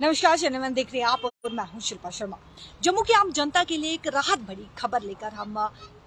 नमस्कार चैनल देख रहे हैं आप और मैं हूं शिल्पा शर्मा। जम्मू की आम जनता के लिए एक राहत भरी खबर लेकर हम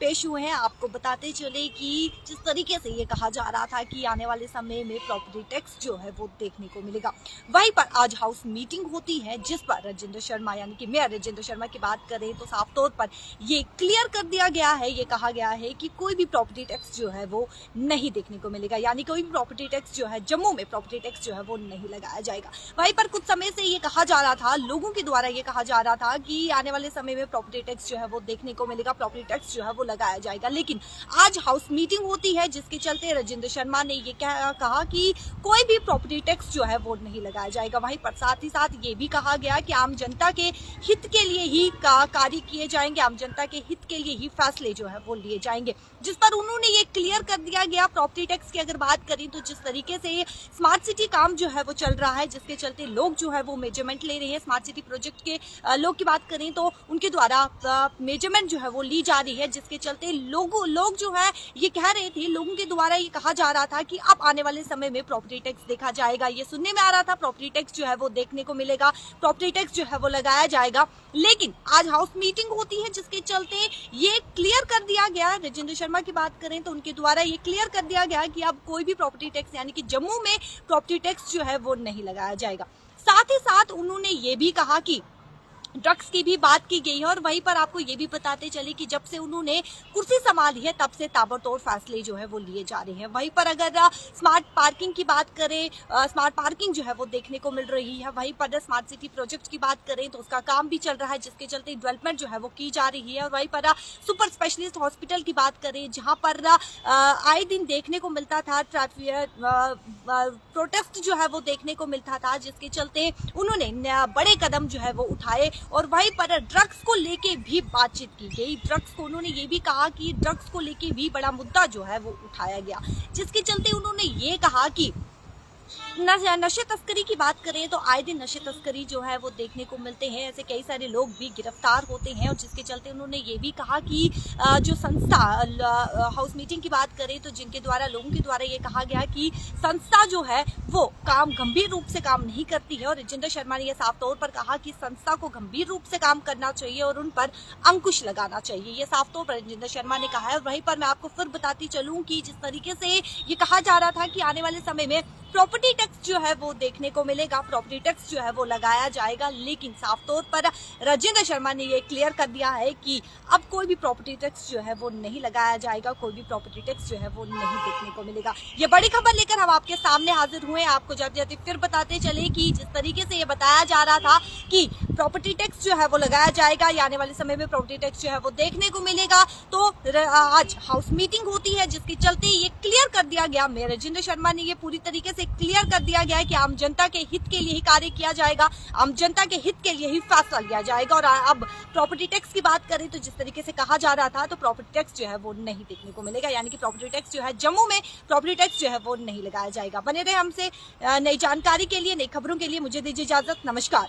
पेश हुए हैं। आपको बताते चले कि जिस तरीके से ये कहा जा रहा था कि आने वाले समय में प्रॉपर्टी टैक्स जो है वो देखने को मिलेगा, वहीं पर आज हाउस मीटिंग होती है जिस पर राजेंद्र शर्मा यानी कि मेयर राजेंद्र शर्मा की बात करें तो साफ तौर पर ये क्लियर कर दिया गया है, ये कहा गया है कि कोई भी प्रॉपर्टी टैक्स जो है वो नहीं देखने को मिलेगा, यानी कोई भी प्रॉपर्टी टैक्स जो है जम्मू में प्रॉपर्टी टैक्स जो है वो नहीं लगाया जाएगा। वहीं पर कुछ समय से ये कहा जा रहा था, लोगों के द्वारा ये कहा जा रहा था कि आने वाले समय में प्रॉपर्टी टैक्स जो है वो देखने को मिलेगा, प्रॉपर्टी टैक्स जो है वो लगाया जाएगा। लेकिन आज हाउस मीटिंग होती है जिसके चलते राजेंद्र शर्मा ने ये कहा कि कोई भी प्रॉपर्टी टैक्स जो है वो नहीं लगाया जाएगा। वहीं पर साथ ही साथ ये भी कहा गया कि आम जनता के हित के लिए ही कार्य किए जाएंगे, आम जनता के हित के लिए ही फैसले जो है वो लिए जाएंगे, जिस पर उन्होंने ये क्लियर कर दिया गया। प्रॉपर्टी टैक्स की अगर बात करें तो जिस तरीके से स्मार्ट सिटी काम जो है वो चल रहा है, जिसके चलते लोग जो है वो मेजरमेंट ले रहे हैं, स्मार्ट सिटी प्रोजेक्ट के लोग की बात करें तो उनके द्वारा मेजरमेंट जो है वो ली जा रही है, जिसके चलते लोग जो है ये कह रहे थे, लोगों के द्वारा ये कहा जा रहा था कि अब आने वाले समय में प्रॉपर्टी टैक्स देखा जाएगा। ये सुनने में आ रहा था प्रॉपर्टी टैक्स जो है वो देखने को मिलेगा, प्रॉपर्टी टैक्स जो है वो लगाया जाएगा। लेकिन आज हाउस मीटिंग होती है जिसके चलते ये क्लियर कर दिया गया। राजेंद्र शर्मा की बात करें तो उनके द्वारा ये क्लियर कर दिया गया कि अब कोई भी प्रॉपर्टी टैक्स यानी कि जम्मू में प्रॉपर्टी टैक्स जो है वो नहीं लगाया जाएगा। साथ ही साथ उन्होंने ये भी कहा कि ड्रग्स की भी बात की गई है और वहीं पर आपको ये भी बताते चले कि जब से उन्होंने कुर्सी संभाली है तब से ताबड़तोड़ फैसले जो है वो लिए जा रहे हैं। वहीं पर अगर स्मार्ट पार्किंग की बात करें, स्मार्ट पार्किंग जो है वो देखने को मिल रही है। वहीं पर स्मार्ट सिटी प्रोजेक्ट की बात करें तो उसका काम भी चल रहा है, जिसके चलते डेवलपमेंट जो है वो की जा रही है। और वहीं पर सुपर स्पेशलिस्ट हॉस्पिटल की बात करें जहां पर आए दिन देखने को मिलता था प्रोटेस्ट जो है वो देखने को मिलता था, जिसके चलते उन्होंने बड़े कदम जो है वो उठाए। और वहीं पर ड्रग्स को लेके भी बातचीत की गई। ड्रग्स को उन्होंने ये भी कहा कि ड्रग्स को लेके भी बड़ा मुद्दा जो है वो उठाया गया, जिसके चलते उन्होंने ये कहा कि नशे तस्करी की बात करें तो आए दिन नशे तस्करी जो है वो देखने को मिलते हैं, ऐसे कई सारे लोग भी गिरफ्तार होते हैं। और जिसके चलते उन्होंने ये भी कहा कि जो संस्था हाउस मीटिंग की बात करें तो जिनके द्वारा लोगों के द्वारा ये कहा गया कि संस्था जो है वो काम गंभीर रूप से काम नहीं करती है। और राजेंद्र शर्मा ने यह साफ तौर पर कहा कि संस्था को गंभीर रूप से काम करना चाहिए और उन पर अंकुश लगाना चाहिए, ये साफ तौर पर राजेंद्र शर्मा ने कहा है। और वहीं पर मैं आपको फिर बताती चलूं कि जिस तरीके से ये कहा जा रहा था कि आने वाले समय में प्रॉपर्टी टैक्स जो है वो देखने को मिलेगा, प्रॉपर्टी टैक्स जो है वो लगाया जाएगा, लेकिन साफ तौर पर राजेंद्र शर्मा ने ये क्लियर कर दिया है कि अब कोई भी प्रॉपर्टी टैक्स जो है वो नहीं लगाया जाएगा, कोई भी प्रॉपर्टी टैक्स जो है वो नहीं देखने को मिलेगा। ये बड़ी खबर लेकर हम आपके सामने हाजिर हुए। आपको जाते जाते फिर बताते चले कि जिस तरीके से ये बताया जा रहा था कि प्रॉपर्टी टैक्स जो है वो लगाया जाएगा या आने वाले समय में प्रॉपर्टी टैक्स जो है वो देखने को मिलेगा, तो आज हाउस मीटिंग होती है जिसके चलते ये क्लियर कर दिया गया। मेयर राजेंद्र शर्मा ने ये पूरी तरीके से क्लियर कर दिया गया है कि आम जनता के हित के लिए ही कार्य किया जाएगा, आम जनता के हित के लिए ही फैसला लिया जाएगा। और अब प्रॉपर्टी टैक्स की बात करें तो जिस तरीके से कहा जा रहा था तो प्रॉपर्टी टैक्स जो है वो नहीं देखने को मिलेगा, यानी कि प्रॉपर्टी टैक्स जो है जम्मू में प्रॉपर्टी टैक्स जो है वो नहीं लगाया जाएगा। बने रहे हमसे नई जानकारी के लिए, नई खबरों के लिए। मुझे दीजिए इजाजत, नमस्कार।